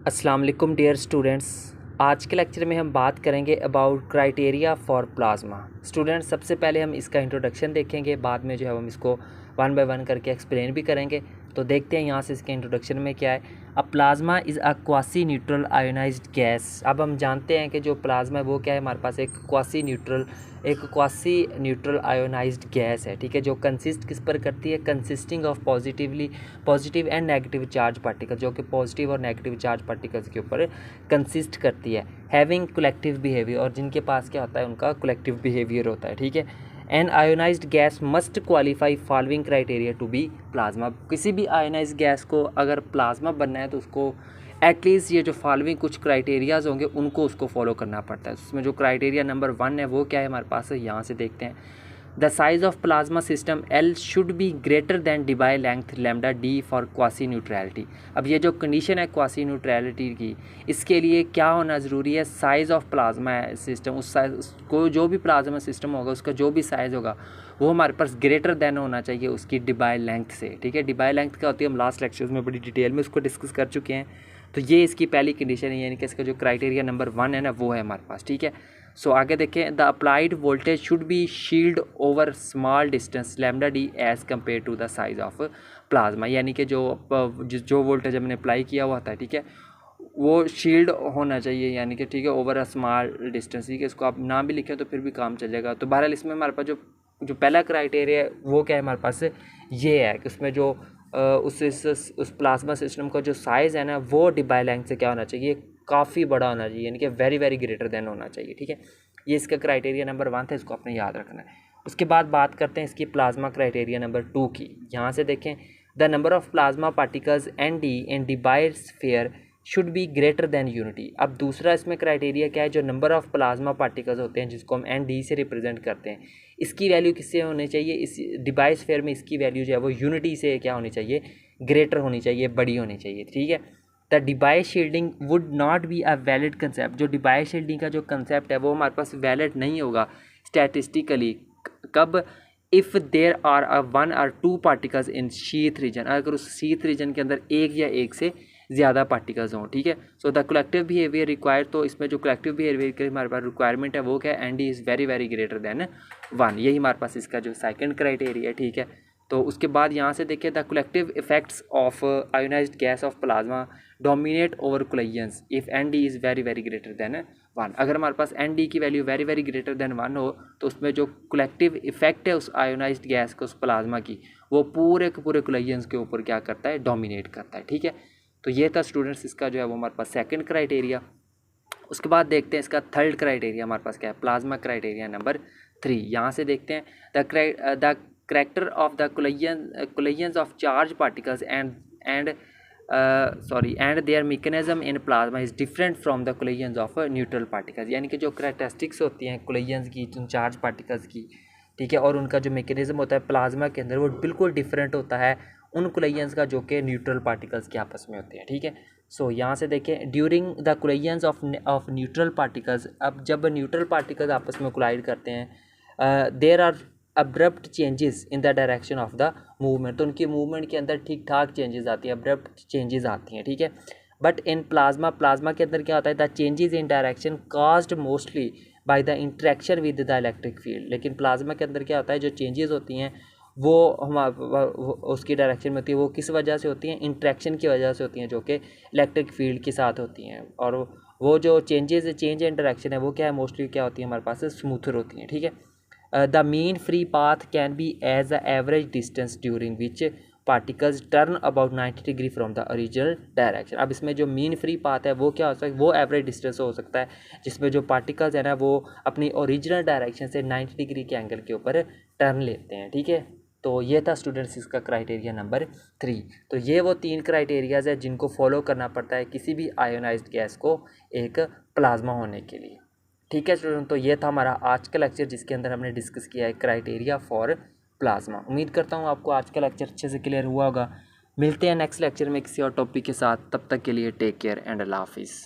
अस्सलाम वालेकुम dear students. आज के लेक्चर में हम बात करेंगे about criteria for plasma. Students, सबसे पहले हम इसका इंट्रोडक्शन देखेंगे, बाद में जो है हम इसको वन बाय वन करके एक्सप्लेन भी करेंगे। तो देखते हैं यहाँ से इसके इंट्रोडक्शन में क्या है। A plasma is a quasi neutral ionised gas. अब हम जानते हैं कि जो प्लाज्मा है वो क्या है, हमारे पास एक क्वासी न्यूट्रल आयोनाइज्ड गैस है, ठीक है, जो कंसिस्ट किस पर करती है, consisting of positive and negative charge particle, जो कि पॉजिटिव और नेगेटिव चार्ज पार्टिकल्स के ऊपर कंसिस्ट करती है। हैविंग कलेक्टिव बिहेवियर, और जिनके पास क्या होता है, उनका कलेक्टिव बिहेवियर होता है, ठीक है। An ionised gas must qualify following criteria to be plasma. किसी भी आयोनाइज्ड गैस को अगर प्लाज्मा बनना है तो उसको एटलीस्ट ये जो फॉलोइंग कुछ क्राइटेरियाज होंगे उनको उसको फॉलो करना पड़ता है। उसमें जो क्राइटेरिया नंबर 1 है वो क्या है हमारे पास, यहाँ से देखते हैं। The size of plasma system L should be greater than Debye length lambda D for quasi neutrality. अब ये जो कंडीशन है क्वासी न्यूट्रलिटी की, इसके लिए क्या होना ज़रूरी है, साइज़ ऑफ प्लाज्मा सिस्टम, उस साइज को जो भी प्लाज्मा सिस्टम होगा उसका जो भी साइज़ होगा वो हमारे पास ग्रेटर देन होना चाहिए उसकी डिबाई लेंथ से, ठीक है। डिबाई लेंथ क्या होती है हम लास्ट लेक्चर्स में बड़ी डिटेल में उसको डिस्कस कर चुके हैं। तो ये इसकी पहली कंडीशन है, यानी कि इसका जो क्राइटेरिया नंबर 1 है ना वो है हमारे पास, ठीक है। सो आगे देखें, the applied voltage should be shield over small distance lambda D as compare to the size of plasma, यानी कि जो वोल्टेज हमने अप्लाई किया हुआ था, ठीक है, वो शील्ड होना चाहिए, यानी कि ठीक है, ओवर अ स्मॉल डिस्टेंस, ठीक है। इसको आप नाम भी लिखें तो फिर भी काम चलेगा। तो बहरहाल इसमें हमारे पास जो पहला क्राइटेरिया है वो क्या है हमारे पास, ये है कि उसमें जो उस प्लाज्मा सिस्टम का जो साइज़ है ना वो डिबाई लेंथ से क्या होना चाहिए, काफ़ी बड़ा होना चाहिए, यानी कि वेरी वेरी ग्रेटर देन होना चाहिए, ठीक है। ये इसका क्राइटेरिया नंबर 1 था, इसको आपने याद रखना है। उसके बाद बात करते हैं इसकी प्लाज्मा क्राइटेरिया नंबर 2 की। यहाँ से देखें, the number of plasma particles N D in Debye sphere should be greater than unity. अब दूसरा इसमें क्राइटेरिया क्या है, जो नंबर ऑफ प्लाज्मा पार्टिकल्स होते हैं जिसको हम एन डी से रिप्रेजेंट करते हैं, इसकी वैल्यू किससे होनी चाहिए, इस डिबाई स्फीयर में इसकी वैल्यू जो है वो यूनिटी से क्या होनी चाहिए, ग्रेटर होनी चाहिए, बड़ी होनी चाहिए, ठीक है। The Debye shielding would not be a valid concept. जो डिबाई शील्डिंग का जो कंसेप्ट है वो हमारे पास वैलिड नहीं होगा स्टैटिस्टिकली। कब, इफ़ देयर आर वन और two particles in sheath region, अगर उस शीथ रीजन के अंदर एक या एक से ज़्यादा पार्टिकल्स हों, ठीक है। So the collective behaviour required, तो इसमें जो कलेक्टिव बिहेवियर की हमारे पास रिक्वायरमेंट है वो क्या है, N D is very very greater than 1। यही हमारे पास इसका जो सेकंड क्राइटेरिया है, ठीक है। तो उसके बाद यहाँ से देखिए, the collective effects of ionised gas of plasma dominate over collisions if N D is very very greater than 1। अगर हमारे पास एन डी की value very very greater than 1 हो तो उसमें जो कलेक्टिव इफेक्ट है उस आयोनाइज्ड गैस को, उस प्लाज्मा की, वो पूरे के पूरे कोलिजन्स के ऊपर क्या करता है, डोमिनेट करता है, ठीक है। तो ये था स्टूडेंट्स इसका जो है वो हमारे पास सेकंड क्राइटेरिया। उसके बाद देखते हैं इसका थर्ड क्राइटेरिया हमारे पास क्या है, प्लाज्मा क्राइटेरिया नंबर 3। यहाँ से देखते हैं, the character of the collisions of charge particles and there mechanism in plasma is different from the collisions of neutral particles. यानी कि जो करैक्टरिस्टिक्स होती हैं कोलिजन्स की, चार्ज पार्टिकल्स की, ठीक है, और उनका जो मैकेनिज्म होता है प्लाज्मा के अंदर वो बिल्कुल डिफरेंट होता है उन कोलिजन्स का जो कि न्यूट्रल पार्टिकल्स के आपस में होते हैं, ठीक है। सो यहाँ से देखें, during the collisions of neutral particles, अब जब न्यूट्रल पार्टिकल्स आपस में कोलाइड करते हैं, there are abrupt changes in the direction of the movement, तो उनकी मूवमेंट के अंदर ठीक ठाक चेंजेस आती हैं, अब्रप्ट चेंजेस आती हैं, ठीक है। बट इन प्लाज्मा के अंदर क्या होता है, the changes in direction caused mostly by the interaction with the electric field. लेकिन प्लाज्मा के अंदर क्या होता है, जो चेंजेस होती हैं वो उसकी डायरेक्शन में होती है, वो किस वजह से होती हैं, इंट्रैक्शन की वजह से होती हैं, जो कि इलेक्ट्रिक फील्ड के साथ होती हैं। और वो जो चेंज इन डायरेक्शन है वो क्या है, मोस्टली क्या होती है हमारे पास, स्मूथर होती हैं, ठीक है। The mean free path can be as the average distance during which particles turn about 90 degree from the original direction. अब इसमें जो मीन फ्री पाथ है वो क्या हो सकता है, वो एवरेज डिस्टेंस हो सकता है जिसमें जो पार्टिकल्स है ना वो अपनी ओरिजिनल डायरेक्शन से 90 डिग्री के एंगल के ऊपर टर्न लेते हैं, ठीक है। तो ये था स्टूडेंट्स इसका क्राइटेरिया नंबर 3। तो ये वो 3 क्राइटेरियाज है जिनको फॉलो करना पड़ता है किसी भी आयोनाइज्ड गैस को एक प्लाज्मा होने के लिए, ठीक है स्टूडेंट। तो ये था हमारा आज का लेक्चर जिसके अंदर हमने डिस्कस किया है क्राइटेरिया फॉर प्लाज्मा। उम्मीद करता हूँ आपको आज का लेक्चर अच्छे से क्लियर हुआ होगा। मिलते हैं नेक्स्ट लेक्चर में किसी और टॉपिक के साथ, तब तक के लिए टेक केयर एंड अल्लाह हाफिज़।